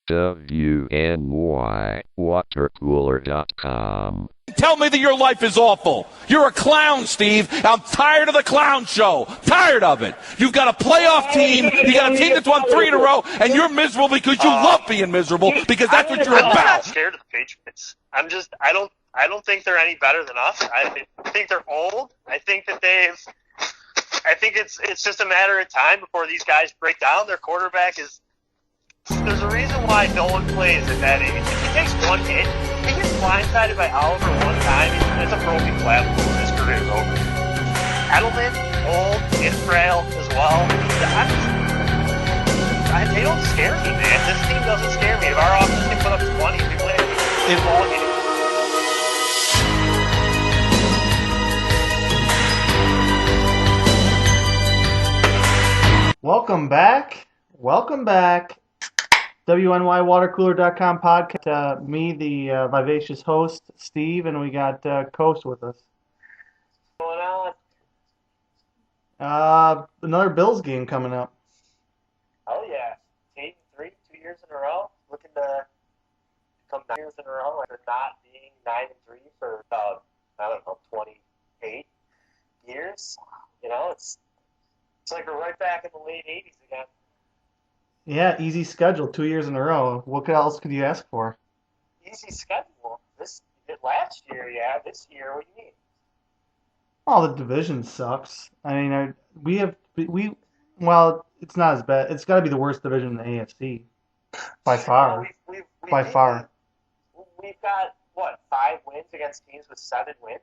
WNYWatercooler.com. Tell me that your life is awful. You're a clown, Steve. I'm tired of the clown show. Tired of it. You've got a playoff team. You got a team that's won 3 in a row, and you're miserable because you love being miserable because that's what you're I'm about. not scared of the Patriots. I don't think they're any better than us. I think they're old. I think it's just a matter of time before these guys break down. Their quarterback is. There's a reason why no one plays at that age. If he takes one hit, he gets blindsided by Oliver one time, it's a broken clavicle and his career is over. Edelman, old and frail as well. They don't scare me, man. This team doesn't scare me. If our offense can put up 20, we win. It won't. Welcome back. WNYWatercooler.com podcast. Me, the vivacious host, Steve, and we got Coast with us. What's going on? Another Bills game coming up. Oh, yeah. 8-3, 2 years in a row. Looking to come 9 years in a row after not being 9-3 for about, 28 years. You know, it's like we're right back in the late 80s again. Yeah, easy schedule, 2 years in a row. What else could you ask for? Easy schedule. Last year, yeah. This year, what do you mean? Oh, the division sucks. I mean, well, it's not as bad. It's got to be the worst division in the AFC by far. By far. We've got 5 wins against teams with 7 wins.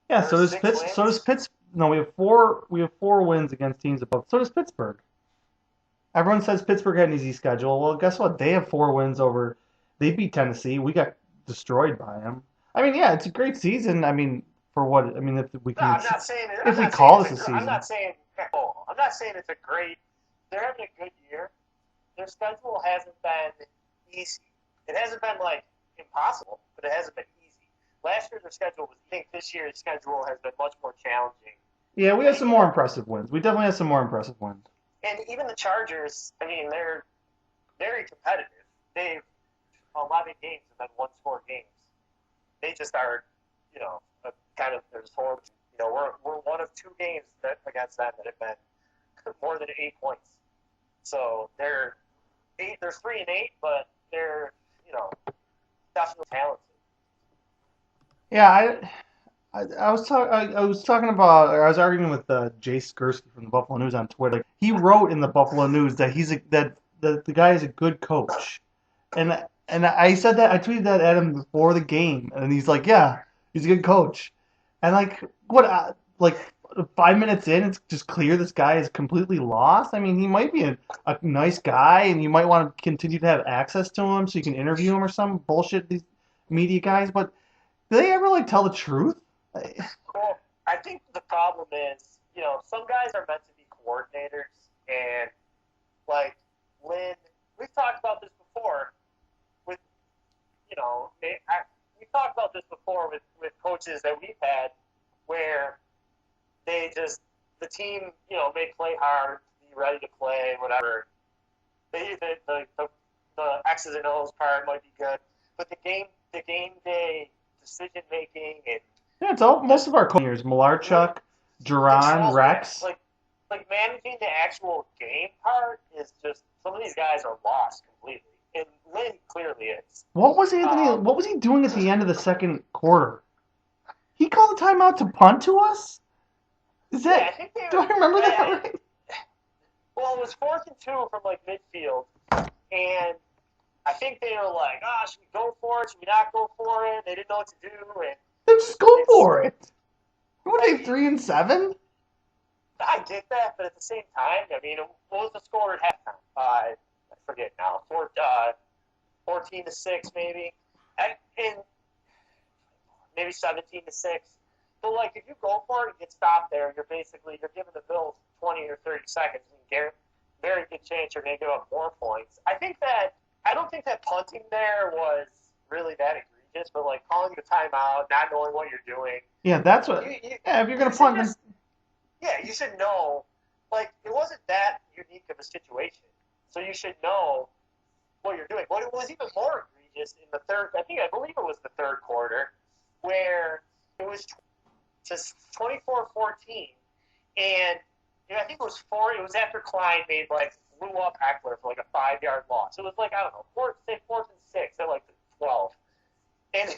Yeah, so does Pittsburgh. No, we have 4 wins against teams above. So does Pittsburgh. Everyone says Pittsburgh had an easy schedule. Well, guess what? They have 4 wins over. They beat Tennessee. We got destroyed by them. I mean, yeah, it's a great season. I mean, for what? I mean, if we can. No, I'm not saying it. If we call this a season. I'm not saying it's a great. They're having a good year. Their schedule hasn't been easy. It hasn't been impossible, but it hasn't been easy. Last year their schedule was. I think this year's schedule has been much more challenging. Yeah, we have some more impressive wins. We definitely have some more impressive wins. And even the Chargers, I mean, they're very competitive. They've 11 games and then 1-score games. They just are, they're just horrible. We're one of 2 games against them that have been more than 8 points. So they're 3-8, but they're definitely talented. Yeah, I was arguing with Jay Skursky from the Buffalo News on Twitter. He wrote in the Buffalo News that the guy is a good coach, and I said that I tweeted that at him before the game, and he's like, yeah, he's a good coach, and 5 minutes in, it's just clear this guy is completely lost. I mean, he might be a nice guy, and you might want to continue to have access to him so you can interview him or some bullshit. These media guys, but do they ever tell the truth? Well, I think the problem is, some guys are meant to be coordinators, and Lynn, we've talked about this before with, we've talked about this before with coaches that we've had where the team, may play hard, be ready to play, whatever. The X's and O's part might be good, but the game day decision making and yeah, it's most of our coaches, Malarchuk, Duran, Rex. Managing the actual game part is just some of these guys are lost completely, and Lynn clearly is. What was he doing at the end of the second quarter? He called a timeout to punt to us. Is that? Yeah, do I remember that right? Well, it was 4th and 2 from midfield, and I think they were like, should we go for it? Should we not go for it? They didn't know what to do, and then just go for it. What are they, 3-7? I get that, but at the same time, I mean, what was the score at halftime? I forget now. 14-6 maybe, and maybe 17-6. But if you go for it and get stopped there, you're giving the Bills 20 or 30 seconds, and very good chance you're going to give up more points. I don't think that punting there was really that egregious, but calling the timeout, not knowing what you're doing. Yeah, that's what. If you're going to punt, you should know. It wasn't that unique of a situation, so you should know what you're doing. What it was even more egregious in the third. I believe it was the third quarter, where it was just 24-14, and I think it was four. It was after Klein made blew up Eckler for a 5-yard loss. It was I don't know, fourth and 6 at the 12, and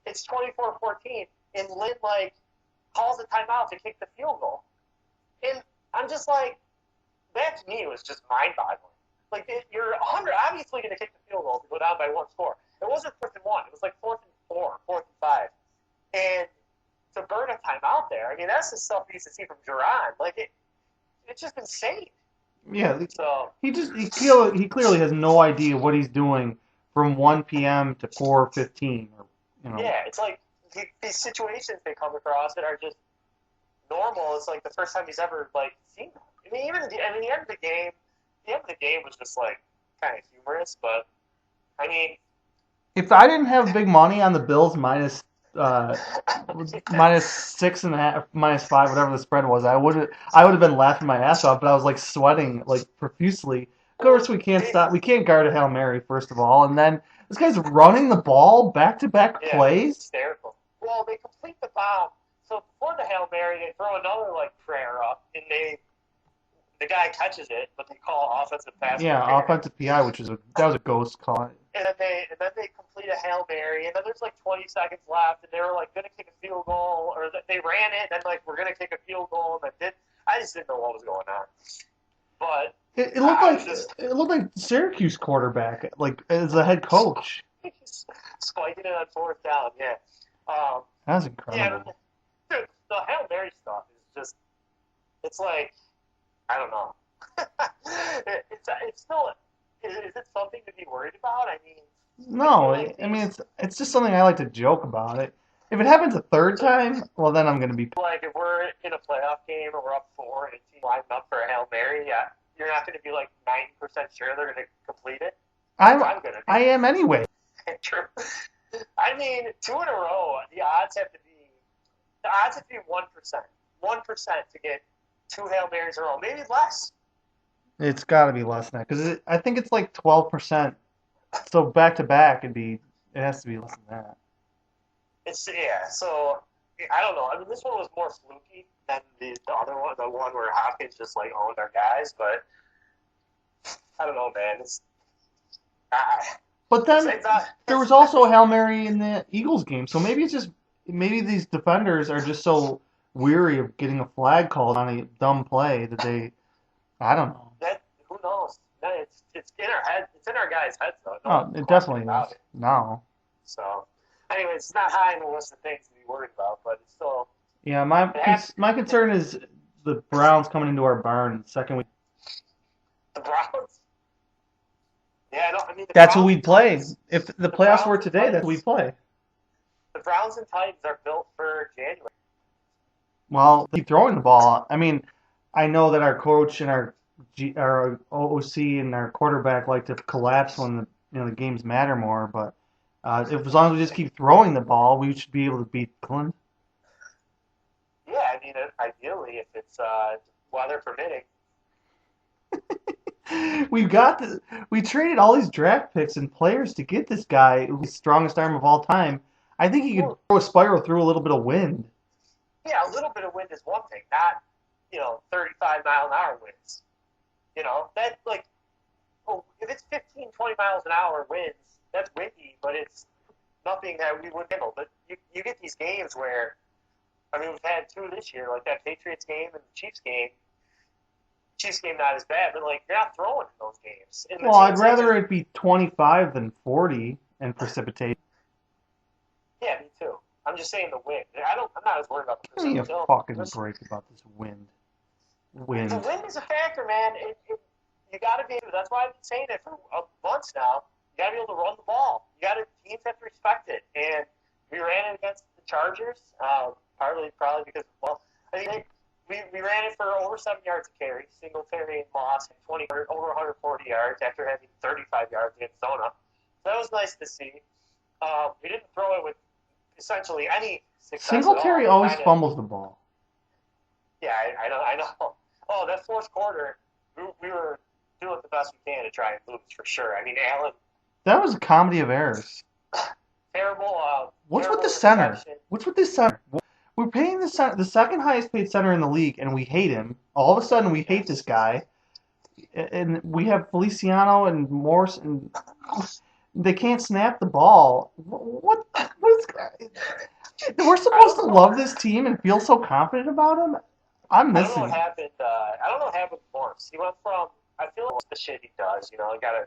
it's 24-14, and Lynn calls a timeout to kick the field goal, and I'm just that to me was just mind-boggling. You're obviously going to kick the field goal to go down by one score. It wasn't 4th and 1. It was 4th and 4, 4th and 5. And to burn a timeout there, that's the stuff we used to see from Duran. It's just insane. Yeah. So he clearly has no idea what he's doing from 1 p.m. to 4:15. Yeah, it's these situations they come across that are just normal. It's the first time he's ever seen them. The end of the game. The end of the game was just kind of humorous, but if I didn't have big money on the Bills minus 6.5, -5, whatever the spread was, I would have been laughing my ass off, but I was sweating profusely. Of course, we can't stop. We can't guard a Hail Mary, first of all, and then this guy's running the ball back-to-back plays. Hysterical. Well, they complete the bomb. So before the Hail Mary, they throw another prayer up, and the guy catches it, but they call offensive pass. Yeah, offensive PI, that was a ghost call. And then they complete a Hail Mary, and then there's 20 seconds left, and they were going to kick a field goal, or they ran it, and then we're going to kick a field goal, and I just didn't know what was going on. But it looked like Syracuse quarterback, as a head coach. Spiking it on 4th down, yeah. That was incredible. Yeah, dude, the Hail Mary stuff is just, it's I don't know. It's still, is it something to be worried about? No, it's just something I like to joke about. If it happens a third time, well, then I'm going to be... if we're in a playoff game and we're up 4 and a team lined up for a Hail Mary, yeah, you're not going to be 90% sure they're going to complete it? I'm going to be. I am anyway. True. 2 in a row, the odds have to be 1%. 1% to get 2 Hail Marys in a row, maybe less. It's got to be less than that, because I think it's 12%. So back to back, it has to be less than that. So I don't know. This one was more fluky than the other one, the one where Hopkins just owned our guys. But I don't know, man. But then there was also a Hail Mary in the Eagles game, so maybe these defenders are just so weary of getting a flag called on a dumb play that I don't know. Who knows? It's in our head. It's in our guys' heads, though. It definitely is. No. So, anyway, it's not high on the list of things to be worried about, but it's still. Yeah, my concern is the Browns coming into our barn second week. The Browns. Yeah, that's who we'd play. If the playoffs were today, that's who we'd play. The Browns and Titans are built for January. Well, they keep throwing the ball. I know that our coach and our OC and our quarterback like to collapse when the games matter more. But as long as we just keep throwing the ball, we should be able to beat Cleveland. Yeah, ideally, if it's weather permitting. We traded all these draft picks and players to get this guy who's the strongest arm of all time. I think he could throw a spiral through a little bit of wind. Yeah, a little bit of wind is one thing, not 35-mile-an-hour winds. If it's 15, 20 miles an hour winds, that's windy, but it's nothing that we wouldn't handle. But you get these games where, we've had 2 this year, like that Patriots game and the Chiefs game. Chiefs game not as bad, but you're not throwing in those games. Well, I'd rather it be 25 than 40 and precipitate. Yeah, me too. I'm just saying the wind. I'm not as worried about the precipitation. Give me a fucking break about this wind. The wind is a factor, man. You got to be able. That's why I've been saying it for months now. You got to be able to run the ball. Teams have to respect it. And we ran it against the Chargers, probably because we ran it for over 7 yards of carry, Singletary and Moss, and over 140 yards after having 35 yards against Zona. So that was nice to see. We didn't throw it with essentially any success. Singletary always fumbles the ball. Yeah, I know. Oh, that fourth quarter, we were doing the best we can to try and lose for sure. I mean, Allen. That was a comedy of errors. Terrible. What's with Terrible the center? reception. What's with this center? We're paying the second highest paid center in the league, and we hate him. All of a sudden, we hate this guy. And we have Feliciano and Morse, and they can't snap the ball. What's we're supposed to love this team and feel so confident about him? I'm I don't know missing. what happened. I don't know what happened with Morse. He went from. I feel like the shit he does. You know, I gotta.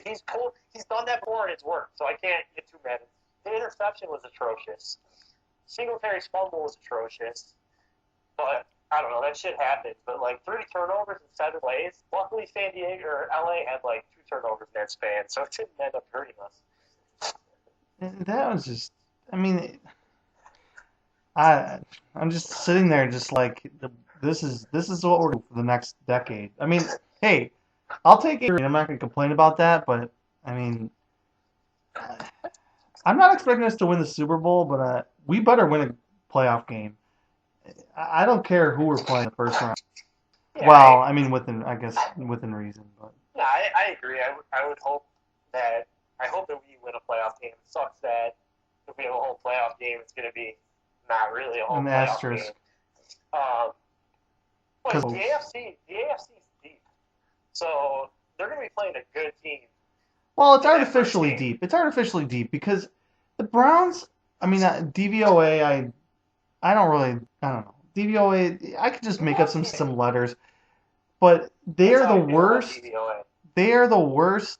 He's cool. He's done that before and it's worked. So I can't get too mad. The interception was atrocious. Singletary's fumble was atrocious. But I don't know. That shit happens. But like 3 turnovers in 7 plays. Luckily, San Diego or LA had like 2 turnovers in that span, so it didn't end up hurting us. That was just. I mean, I'm just sitting there, just like this is what we're doing for the next decade. I mean, hey, I'll take it. I'm not going to complain about that, but I mean, I'm not expecting us to win the Super Bowl, but we better win a playoff game. I don't care who we're playing in the first round. Yeah, Well, I mean, within reason, but yeah, I agree. I would hope that we win a playoff game. It sucks that if we have a whole playoff game, it's going to be not really a whole an playoff asterisk. game. But the 'Cause- AFC is deep, so they're going to be playing a good team. Well, it's Yeah, artificially first game. deep. It's artificially deep because the Browns. I mean, DVOA. I don't know. DVOA. I could just make up some letters, but they That's are how the I feel about worst. DVOA. They are the worst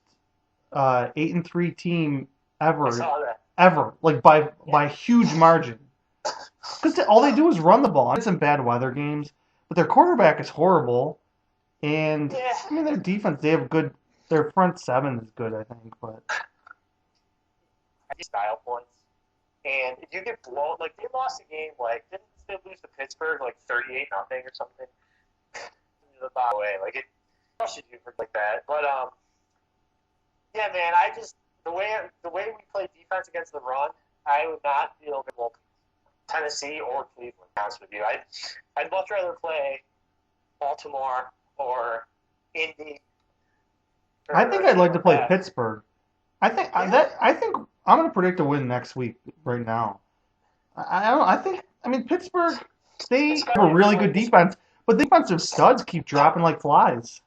8-3 team I ever, saw that. like by huge margin. Because all they do is run the ball. It's in bad weather games, but their quarterback is horrible, and Yeah. I mean their defense. They have good. Their front seven is good, I think, but Style points. And if you get blown, like they lost a game, like didn't they lose to Pittsburgh like 38-0 or something? The bottom way, like it crushes you for like that. But yeah, man, I just the way we play defense against the run, I would not feel well Tennessee or Cleveland. To be honest with you, I'd much rather play Baltimore or Indy. I think I'd like to play that. Pittsburgh. I think I'm going to predict a win next week. Right now, I think. I mean, Pittsburgh. They have a really good defense, but the defensive studs keep dropping like flies.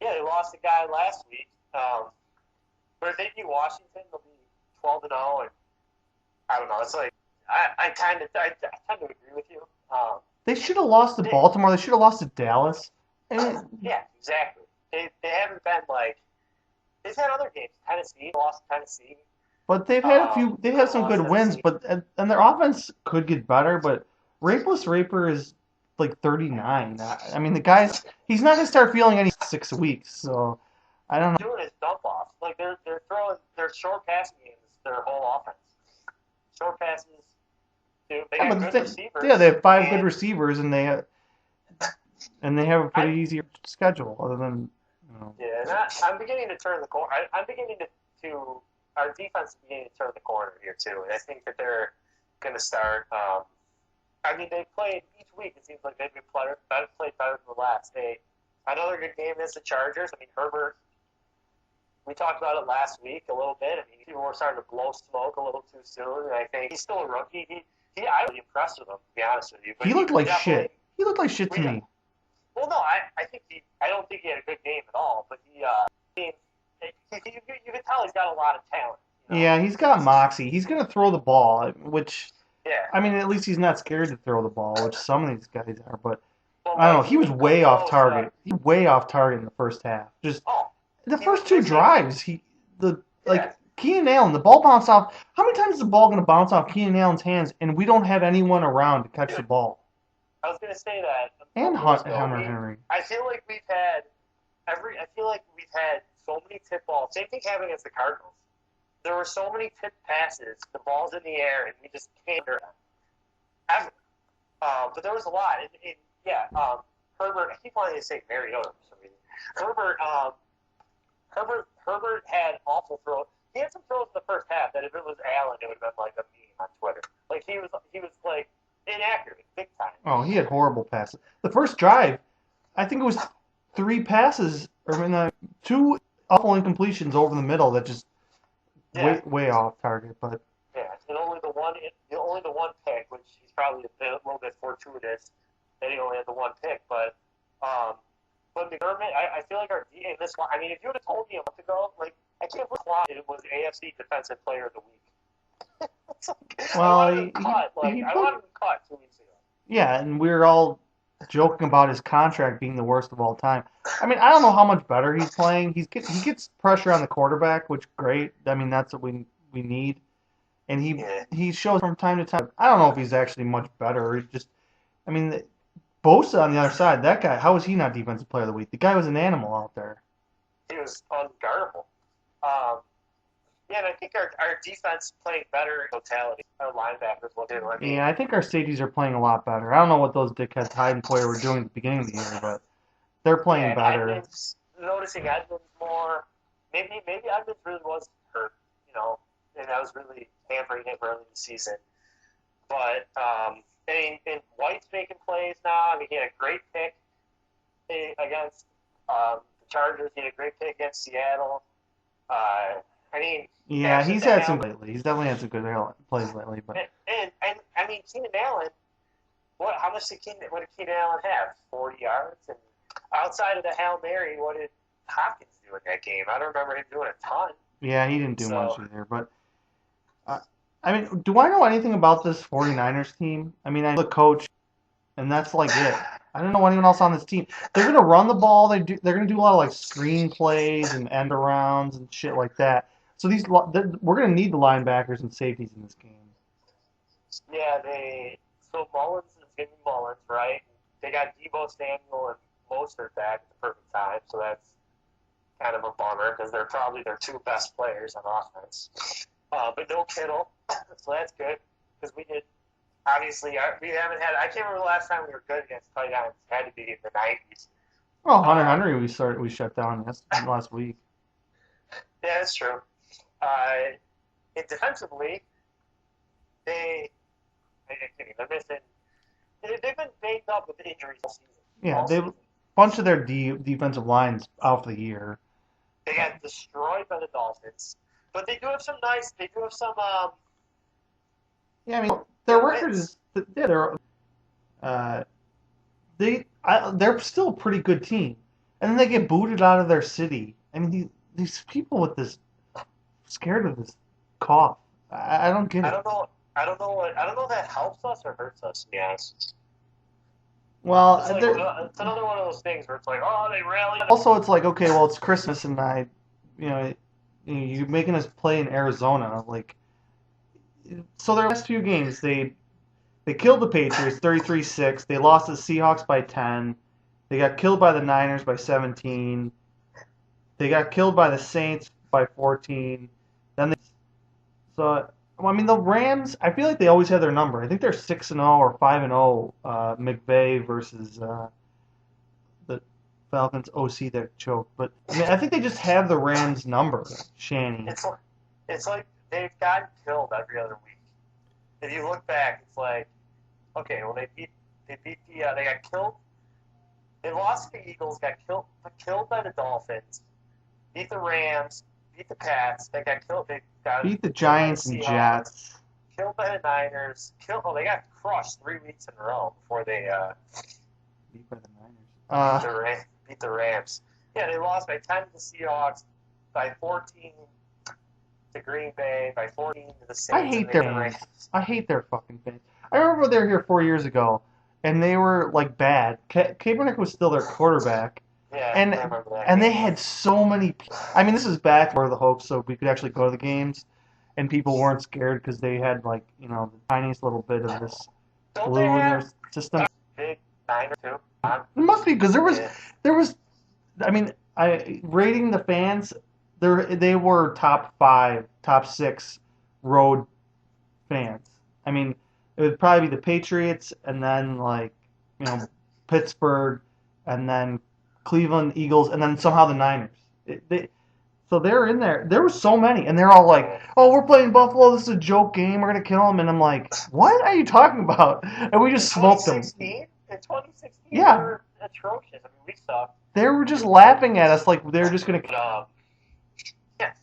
Yeah, they lost a guy last week. But if they beat Washington, they'll be 12-0, and I don't know. It's like I tend to agree with you. They should have lost to Baltimore. They should have lost to Dallas. Yeah, exactly. They haven't been like they've had other games. Tennessee lost to Tennessee. But they've had a few. They have some good wins, but and their offense could get better. But Rapeless Raper is like 39. I mean, the guy's he's not gonna start feeling any 6 weeks. So I don't know. Doing his dump off, like they're throwing their short passing games, their whole offense. Short passes. Dude, they got good receivers. Yeah, they have 5 good receivers, and they have a pretty easy schedule. Other than Yeah, and I'm beginning to turn the corner. I'm beginning to our defense is beginning to turn the corner here too, and I think that they're going to start. I mean, they played each week. It seems like they've played better than the last. Another good game is the Chargers. I mean, Herbert. We talked about it last week a little bit. I mean, people were starting to blow smoke a little too soon, and I think he's still a rookie. I was impressed with him, to be honest with you. But he looked like shit. He looked like shit to me. Well, no, I don't think he had a good game at all. But you can tell he's got a lot of talent. You know? Yeah, he's got moxie. He's gonna throw the ball, which yeah. I mean, at least he's not scared to throw the ball, which some of these guys are. But I don't know. He was way off target. He was way off target in the first half. Just the first 2 drives, Keenan Allen, the ball bounced off. How many times is the ball going to bounce off Keenan Allen's hands, and we don't have anyone around to catch the ball? I was going to say that. And Hunter Henry. I feel like we've had so many tip balls. Same thing happened against the Cardinals. There were so many tip passes, the ball's in the air, and we just can't do them. Ever. But there was a lot. Herbert. I keep wanting to say Mariota for some reason. Herbert had awful throws. He had some throws in the first half that if it was Allen, it would have been like a meme on Twitter. Like he was like inaccurate, big time. Oh, he had horrible passes. The first drive, I think it was 3 passes, or I mean, 2 awful incompletions over the middle that just way off target. But yeah, and only the one pick, which he's probably a little bit fortuitous that he only had the one pick. But McDermott, I feel like our in this one. I mean, if you would have told me a month ago, like I can't believe it was AFC Defensive Player of the Week. It's like, well, I wanted him cut. I wanted him cut 2 weeks ago. Yeah, and we were all joking about his contract being the worst of all time. I mean, I don't know how much better he's playing. He gets pressure on the quarterback, which great. I mean, that's what we need. And he shows from time to time. I don't know if he's actually much better. He's just, I mean, Bosa on the other side. That guy, how is he not Defensive Player of the Week? The guy was an animal out there. He was unguardable. Yeah, and I think our defense playing better in totality. Our linebackers will do. I mean, Yeah, I think our safeties are playing a lot better. I don't know what those dickheads hide and play were doing at the beginning of the year, but they're playing better. Edmonds, noticing Edmonds more. Maybe Edmonds really was hurt, and that was really hampering him early in the season. But and White's making plays now. I mean, he had a great pick against the Chargers. He had a great pick against Seattle. I mean, yeah, he's had some lately. He's definitely had some good plays lately. But and I mean, Keenan Allen. How much did Keenan Allen have? 40 yards. And outside of the Hail Mary, what did Hopkins do in that game? I don't remember him doing a ton. Yeah, he didn't do much either. But I mean, do I know anything about this 49ers team? I mean, I know the coach, and that's like it. I don't know anyone else on this team. They're gonna run the ball. They're gonna do a lot of like screen plays and end arounds and shit like that. So we're gonna need the linebackers and safeties in this game. Yeah, so Mullins is gonna be Mullins, right? They got Deebo Samuel and Mostert back at the perfect time, so that's kind of a bummer because they're probably their 2 best players on offense. But no Kittle, so that's good because we did. Obviously, we haven't had. I can't remember the last time we were good against tight ends. It had to be in the 90s. Well, Hunter Henry, we shut down last week. Yeah, that's true. And defensively, they're missing. They've been banged up with injuries all season. Yeah, a bunch of their defensive lines out for the year. They got destroyed by the Dolphins, but they do have some nice. They do have some. Yeah, I mean their record is they're still a pretty good team, and then they get booted out of their city. I mean these people with this scared of this cough. I don't get it. I don't know if that helps us or hurts us, to be honest. Well, it's another one of those things where it's like, oh, they rally. Also, it's like, okay, well, it's Christmas, and you're making us play in Arizona, like. So their last few games, they killed the Patriots 33-6. They lost to the Seahawks by 10. They got killed by the Niners by 17. They got killed by the Saints by 14. I mean, the Rams, I feel like they always have their number. I think they're 6-0 or 5-0, McVay versus the Falcons OC that choked. But, I mean, I think they just have the Rams' number, Shanny. It's like they've gotten killed every other week. If you look back, it's like, okay, well, they got killed. They lost to the Eagles, got killed by the Dolphins, beat the Rams, beat the Pats. They got killed. They got beat the Giants and Jets. Killed by the Niners. They got crushed 3 weeks in a row before they beat by the Niners. Beat the Rams. Yeah, they lost by 10 to the Seahawks, by 14 to Green Bay, by 14 to the Saints. I hate their fucking fans. I remember they were here 4 years ago, and they were like bad. Kaepernick was still their quarterback. Yeah, and I remember that. And they had so many. I mean, this is back for the Hawks, so we could actually go to the games, and people weren't scared because they had the tiniest little bit of this glue in their system. Big Niner too. It must be because there was. I mean, rating the fans. They were top 5, top 6 road fans. I mean, it would probably be the Patriots, and then Pittsburgh, and then Cleveland Eagles, and then somehow the Niners. So they're in there. There were so many, and they're all like, "Oh, we're playing Buffalo. This is a joke game. We're gonna kill them." And I'm like, "What are you talking about?" And we just smoked them. in 2016, Yeah. we were atrocious. I mean, we sucked. They were just laughing at us like they were just going to... Yeah,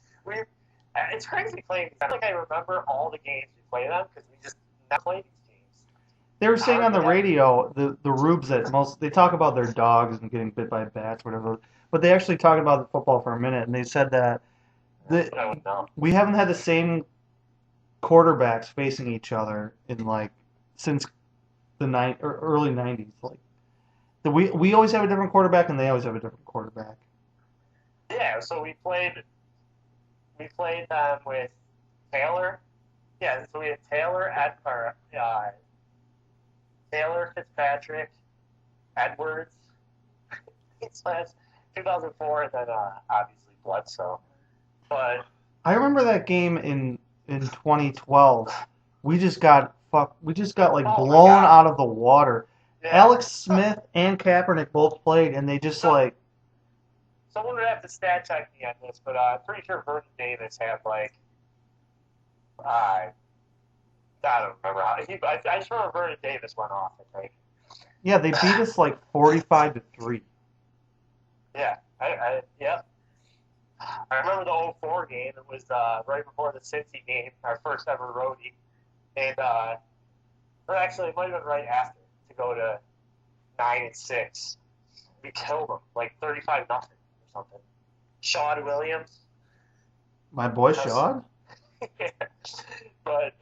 it's crazy playing. I feel like I remember all the games we played on because we just not played these games. They were saying on the radio, the Rubes that they talk about their dogs and getting bit by bats, whatever, but they actually talked about the football for a minute, and they said that we haven't had the same quarterbacks facing each other in since the early 90s. We always have a different quarterback, and they always have a different quarterback. Yeah, so we played them with Taylor. Yeah, so we had Taylor, Fitzpatrick, Edwards. It's 2004, and then obviously Bledsoe. But I remember that game in 2012. We just got blown out of the water. Yeah. Alex Smith and Kaepernick both played, and they just Someone would have to stat check me on this, but I'm pretty sure Vernon Davis had I don't remember how. I just remember Vernon Davis went off, I think. Yeah, they beat us 45-3. Yeah, yep. I remember the 04 game. It was right before the Cincy game, our first ever roadie. And, or actually, it might have been right after to go to 9-6. We killed them, 35-0 or something. Shawn Williams. My boy Shawn? Yeah. But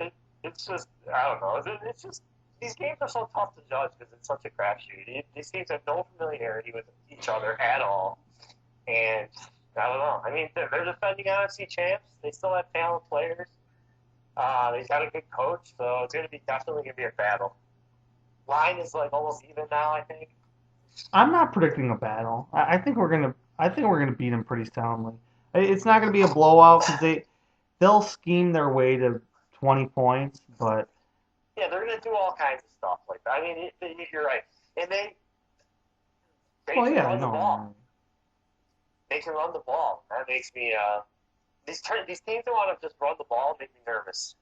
it's just, I don't know. It's just, these games are so tough to judge because it's such a crapshoot. These teams have no familiarity with each other at all. And I don't know. I mean, they're defending NFC champs. They still have talented players. They've got a good coach, so it's definitely going to be a battle. Line is almost even now, I think. I'm not predicting a battle. I think we're gonna beat them pretty soundly. It's not gonna be a blowout because they'll scheme their way to 20 points, but yeah, they're gonna do all kinds of stuff like that. I mean, you're right, and they can run the ball. They can run the ball. That makes me these teams that want to just run the ball make me nervous.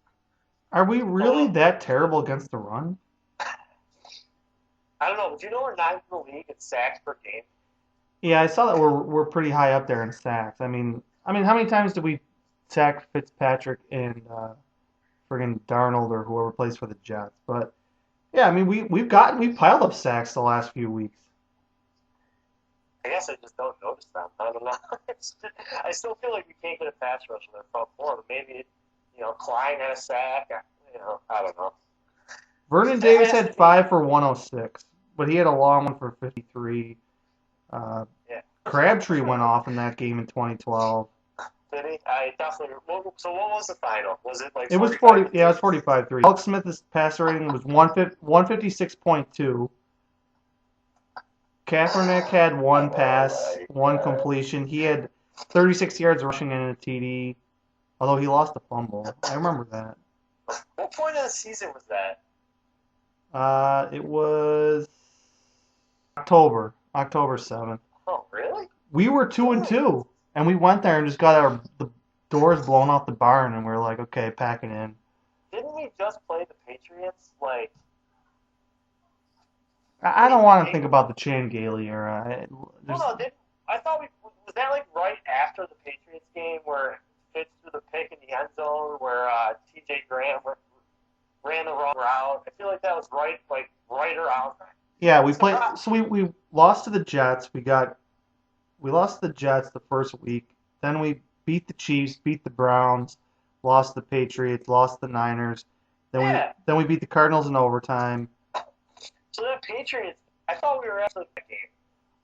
Are we really that terrible against the run? I don't know. Do you know we're ninth in the league in sacks per game? Yeah, I saw that we're pretty high up there in sacks. I mean, how many times did we sack Fitzpatrick and friggin' Darnold or whoever plays for the Jets? But yeah, I mean we've piled up sacks the last few weeks. I guess I just don't notice them. I don't know. I still feel like we can't get a pass rush in their front four. But maybe Klein had a sack. I don't know. Vernon Davis had 5 for 106, but he had a long one for 53. Crabtree went off in that game in 2012. Did he? I definitely. So what was the final? Was it It was 40. Yeah, it was 45-3. Alex Smith's passer rating was 156.2. Kaepernick had 1 pass, 1 completion. He had 36 yards rushing and a TD, although he lost a fumble. I remember that. What point of the season was that? It was October 7th. Oh, really? We were 2-2, and we went there and just got the doors blown off the barn, and we were like, okay, pack it in. Didn't we just play the Patriots? I don't want to think about the Chan Gailey era. I thought was that right after the Patriots game where Fitz threw the pick in the end zone where T.J. Graham ran the wrong route? I feel like that was right around. Yeah, we played. So we lost to the Jets. We lost to the Jets the first week. Then we beat the Chiefs, beat the Browns, lost the Patriots, lost the Niners. Then we beat the Cardinals in overtime. So that Patriots, I thought we were after that game.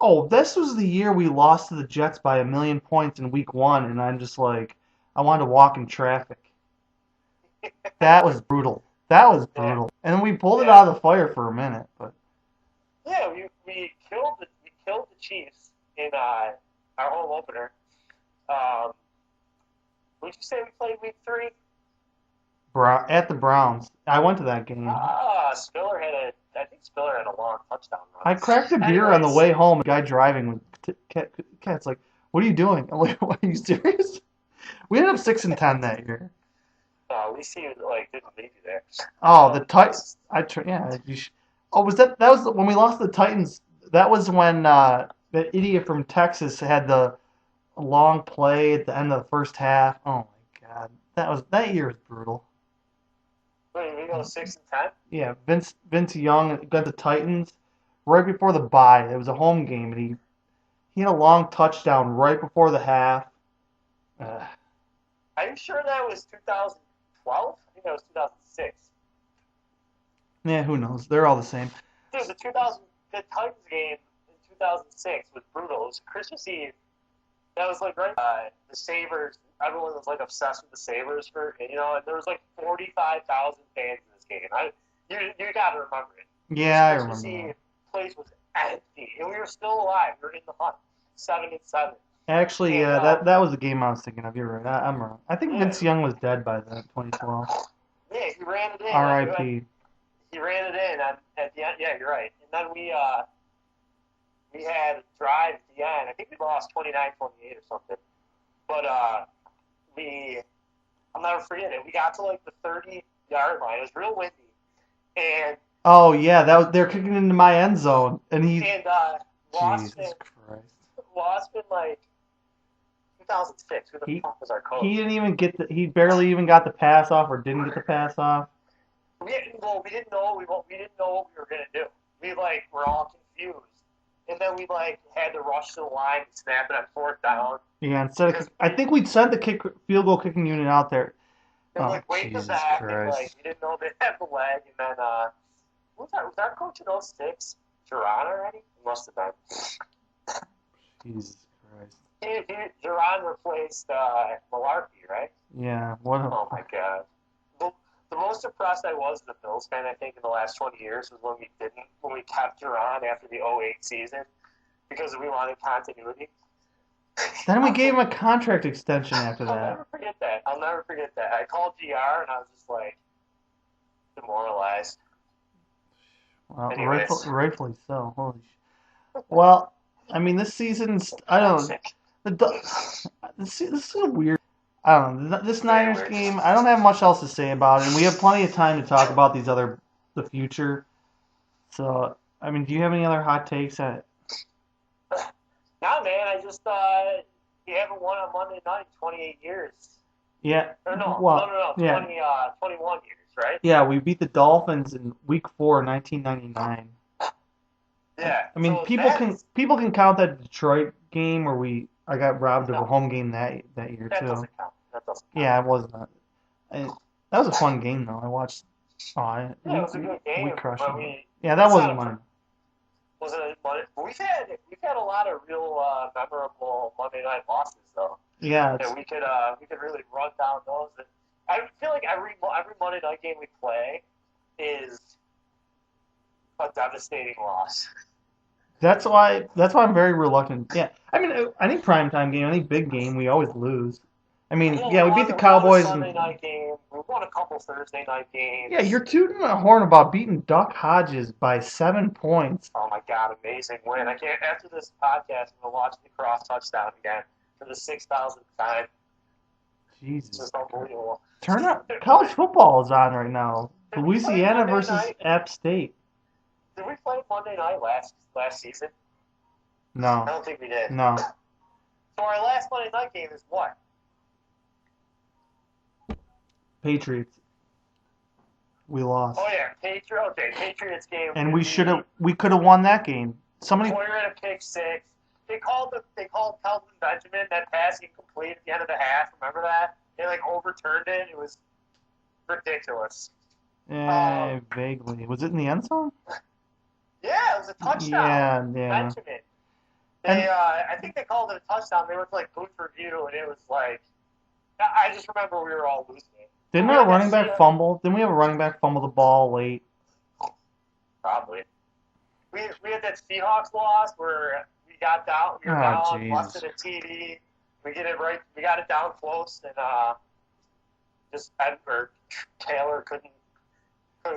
Oh, this was the year we lost to the Jets by 1,000,000 points in week 1, and I'm just like, I wanted to walk in traffic. That was brutal. And then we pulled it out of the fire for a minute, but. Yeah, we killed the Chiefs in our home opener. Would you say we played week 3? At the Browns. I went to that game. I think Spiller had a long touchdown run. I cracked a beer on the way home. A guy driving with cat's like, "What are you doing?" I'm like, "Are you serious?" We ended up 6-10 that year. At least he didn't leave you there. Oh, the Oh, that was when we lost the Titans? That was when that idiot from Texas had the long play at the end of the first half. Oh my God, that year was brutal. Wait, we go 6-10. Yeah, Vince Young got the Titans right before the bye. It was a home game, and he had a long touchdown right before the half. Uh, Are you sure that was 2012? I think that was 2006. yeah, who knows? They're all the same. Dude, the Titans game in 2006 was brutal. It was Christmas Eve. That was like right. The Sabres. Everyone was like obsessed with the Sabres and there was like 45,000 fans in this game. You got to remember it. Yeah, I Christmas remember Eve, place was empty, and we were still alive. We were in the hunt, 7-7. that. Actually, And yeah, that was the game I was thinking of. You're right. I'm wrong. I think yeah, Vince Young was dead by then, 2012. yeah, he ran it in. R.I.P. He ran it in at the end. Yeah, you're right. And then we had a drive at the end. I think we lost 29-28 or something. But I'll never forget it. We got to like the 30-yard line. It was real windy, and Oh yeah, they're kicking into my end zone, and lost Jesus Christ. in like 2006. Who the He fuck was our coach? he didn't even he barely even got the pass off or didn't get the pass off. We didn't know we didn't know what we were gonna do. We were all confused, and then we had to rush to the line and snap it on fourth down. Yeah, I think we'd sent the field goal kicking unit out there. And Oh, wait in the Jesus back, and Christ. we didn't know they had the leg, and then was our coach in 06? Duran already? He must have been. Jesus Christ. Duran replaced Malarkey, right? Yeah, Oh my God. The most impressed I was as a Bills fan, I think, in the last 20 years was when we kept Duran after the 08 season because we wanted continuity. Then we gave him a contract extension after I'll that. never forget that. I called GR and I was just demoralized. Well, Anyways. rightfully so. Holy sh. Well, I mean, this season's I don't know. This is a weird. I don't know. This Very Niners weird. game, I don't have much else to say about it, and we have plenty of time to talk about the future. So, I mean, do you have any other hot takes? Nah, man, I just we haven't won on Monday night in 28 years. Yeah. Or no, Well, no, yeah. 21 years, right? Yeah, we beat the Dolphins in Week 4, 1999. Yeah. I mean, so people can count that Detroit game where I got robbed of a home game that year that too. doesn't count. Yeah, it was not. That was a fun game though. I watched. Yeah, it was a good game. We crushed but them. Yeah, that wasn't mine. Wasn't it? But we've had a lot of real memorable Monday night losses though. Yeah, And we could really run down those. And I feel like every Monday night game we play is a devastating loss. that's why I'm very reluctant. Yeah, I mean, any primetime game, any big game, we always lose. I mean, yeah, we beat the Cowboys. We won a Sunday night game. We won a couple Thursday night games. Yeah, you're tooting a horn about beating Duck Hodges by 7 points. Oh my God, amazing win! I can't. After this podcast, I'm gonna watch the cross touchdown again for the 6,000th time. Jesus, it's just unbelievable. Turn up! College football is on right now. Did Louisiana versus App State. Did we play Monday night last season? No. I don't think we did. No. So our last Monday night game is what? Patriots. We lost. Oh yeah, Patriots game. And we could have won that game. Somebody. Poyer had a pick six. They called Kelvin Benjamin that pass incomplete at the end of the half. Remember that? They overturned it. It was ridiculous. Yeah, vaguely. Was it in the end zone? Yeah, it was a touchdown. Yeah. Benjamin. I think they called it a touchdown. They went to booth review, and it was I just remember we were all losing it. Didn't our running back fumble? Didn't we have a running back fumble the ball late? Probably. We had that Seahawks loss where we got down. We were down, busted a TD. We get it right. We got it down close, and Taylor couldn't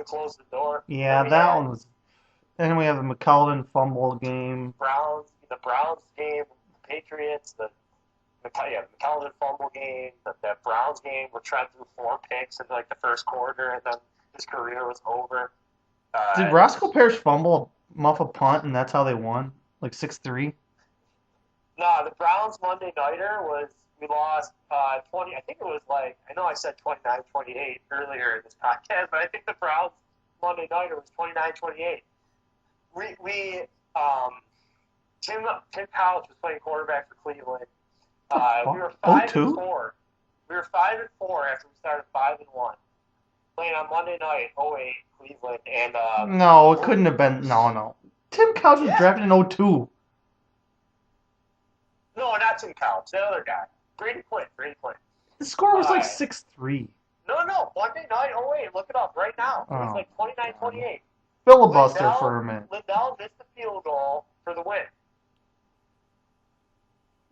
close the door. Yeah, that one was. Then we have the McCollum fumble game. The Browns game, the Patriots, the McCollum fumble game, that Browns game where Trent threw 4 picks in the first quarter, and then his career was over. Did Roscoe Parrish fumble, muff a punt, and that's how they won? Like 6-3? No, the Browns Monday Nighter we lost 20. I think it was I know I said 29-28 earlier in this podcast, but I think the Browns Monday Nighter was 29-28. We Tim Couch was playing quarterback for Cleveland. We were 5-4. We were 5-4 after we started 5-1. Playing on Monday night, 08, Cleveland, and no, it couldn't have been. No. Tim Couch was drafted in 02. No, not Tim Couch. The other guy, Brady Quinn. The score was 6-3. No, Monday night, 08. Look it up right now. It was 29-28. Filibuster for a minute. Lindell missed the field goal for the win.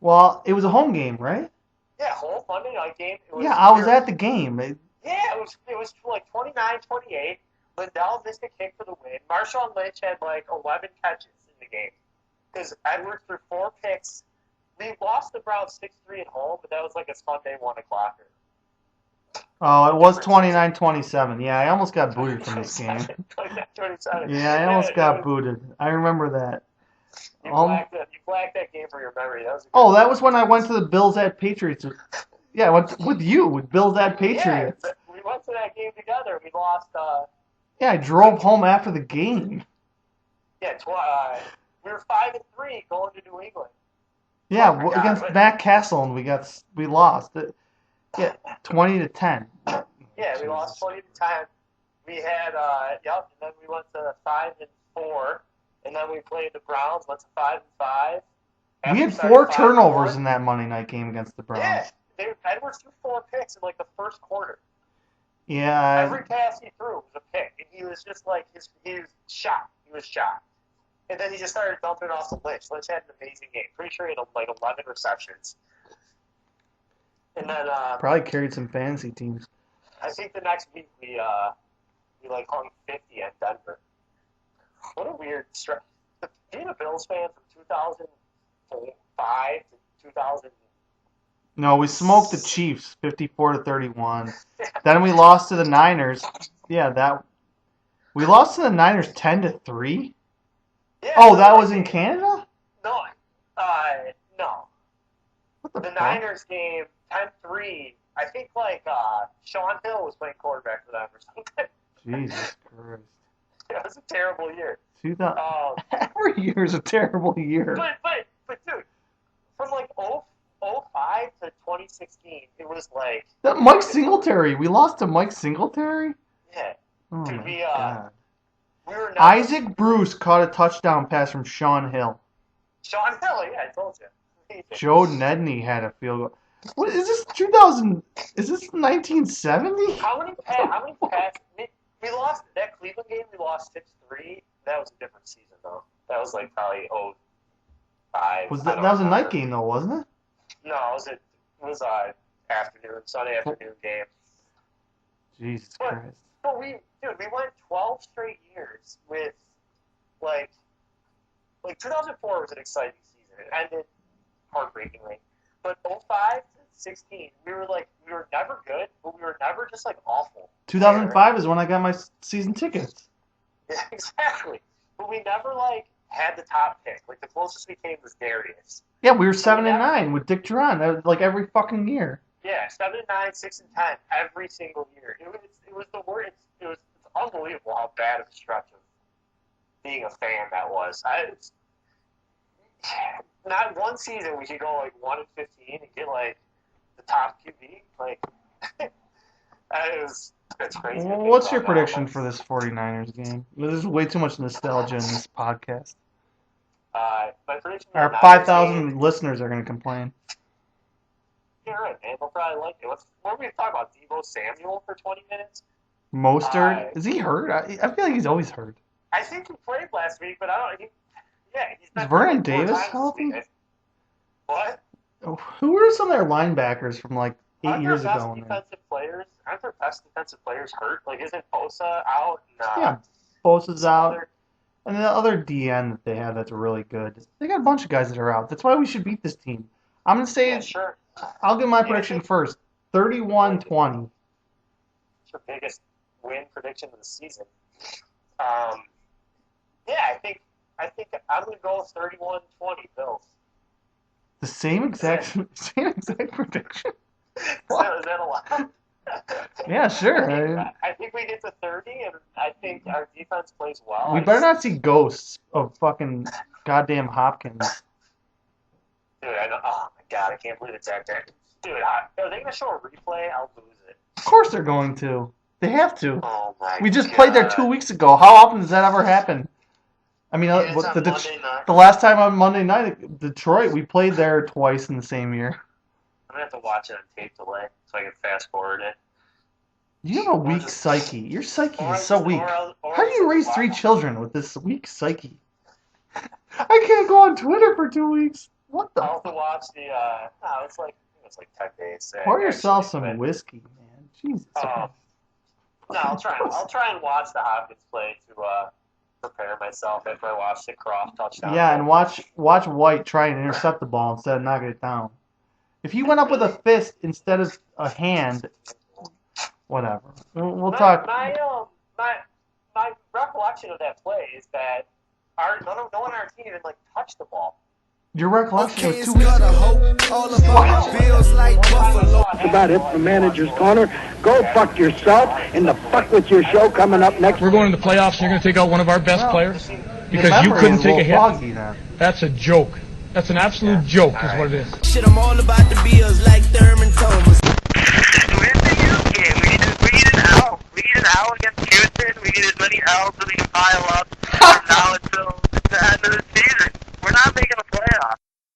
Well, it was a home game, right? Yeah, home Monday night game. I was at the game. It was 29-28. Lindell missed a kick for the win. Marshawn Lynch had 11 catches in the game because Edwards threw 4 picks. We lost the Browns 6-3 at home, but that was a Sunday 1 o'clocker. Oh, it was 29-27. Yeah, I almost got booted from this game. 29-27. Yeah, I almost got booted. I remember that. You blacked that game for your memory. That was when I went to the Bills at Patriots. Yeah, I went with you, with Bills at Patriots. Yeah, we went to that game together. We lost. Yeah, I drove home after the game. Yeah, we were 5-3 going to New England. Yeah, against Matt Castle, and we lost. Yeah, 20-10. Yeah, we lost 20-10. We had and then we went to 5-4, and then we played the Browns. Went to 5-5. We had 4 turnovers in that Monday night game against the Browns. Yeah, Edwards threw 4 picks in the first quarter. Yeah. Every pass he threw was a pick, and he was just he was shocked. He was shocked. And then he just started dumping off to Lynch. Lynch had an amazing game. Pretty sure he had 11 receptions. And then probably carried some fantasy teams. I think the next week we hung 50 at Denver. What a weird stretch. Being a Bills fan from 2005 to 2000. No, we smoked the Chiefs 54-31. Then we lost to the Niners. Yeah, we lost to the Niners 10-3. Yeah, oh, that was in Canada? No. No. What the fuck? Niners game 10-3. I think Sean Hill was playing quarterback for them or something. Jesus Christ. It was a terrible year. Every year is a terrible year. But dude, from 05 to 2016, it was that Mike Singletary. We lost to Mike Singletary? Yeah. Oh dude, my God. We were Isaac Bruce caught a touchdown pass from Sean Hill. Sean Hill, yeah, I told you. Joe Nedney had a field goal. What is this? 2000? Is this 1970? How many passes? We lost that Cleveland game. We lost 6-3. That was a different season though. That was probably 05. That was a night game though, wasn't it? No, it was Sunday afternoon game. Jesus Christ. But we went 12 straight years with 2004 was an exciting season. It ended heartbreakingly. But 05 to 16, we were never good, but we were never just awful. 2005 is when I got my season tickets. Yeah, exactly. But we never had the top pick. The closest we came was Darius. Yeah, we were 7-9 with Dick Duran. That was every fucking year. Yeah, 7-9, 6-10 every single year. It was the worst. It's unbelievable how bad of a stretch of being a fan that was. Not one season we could go 1-15 and get the top QB. It's crazy. What's your prediction for this 49ers game? There's way too much nostalgia in this podcast. My prediction. Our 5,000 listeners are going to complain. Yeah, right, man. They'll probably like it. What are we talking about? Deebo Samuel for 20 minutes? Mostert? Is he hurt? I feel like he's always hurt. I think he played last week, but I don't. He's been Is Vernon Davis healthy? What? Who are some of their linebackers from 8 years ago? Aren't their best defensive players hurt? Isn't Bosa out? Yeah, Bosa's out. And the other DN that they have that's really good. They got a bunch of guys that are out. That's why we should beat this team. I'm going to say, sure. I'll give my prediction first. 31-20. It's your biggest win prediction of the season. Yeah, I think I'm gonna go 31-20 Bills. The same exact prediction. Is that a lot? Yeah, sure. I think we get to 30, and I think our defense plays well. We better not see ghosts of fucking goddamn Hopkins. Dude, I know. Oh my god, I can't believe it's that day. Dude, are they gonna show a replay? I'll lose it. Of course they're going to. They have to. Oh my We just God. played there 2 weeks ago. How often does that ever happen? I mean, Yeah, it's on Monday night. the last time on Monday night, Detroit, we played there twice in the same year. I'm gonna have to watch it on tape delay so I can fast forward it. You have a weak psyche. Your psyche is so weak. or How do you raise 3 children with this weak psyche? I can't go on Twitter for 2 weeks. What the? I'll have to watch the. No, it's like 10 days. Pour yourself some whiskey, man. Jesus. No, I'll try and watch the Hopkins play to prepare myself after I watch the Croft touchdown. Yeah, and watch White try and intercept the ball instead of knocking it down. If he went up with a fist instead of a hand, whatever. We'll talk. My recollection of that play is that no one on our team even touched the ball. Your recollection Okay, was it's 2 weeks got a ago. hope all about the Bills like Buffalo. That's about it from Manager's Corner. Go fuck yourself, and the fuck with your show coming up next. We're going to the playoffs and you're going to take out one of our best players? Because you Memory couldn't is take a little hit? foggy then. That's a joke. That's an absolute joke is what it is. Shit, I'm all about the Bills like Thurman Thomas.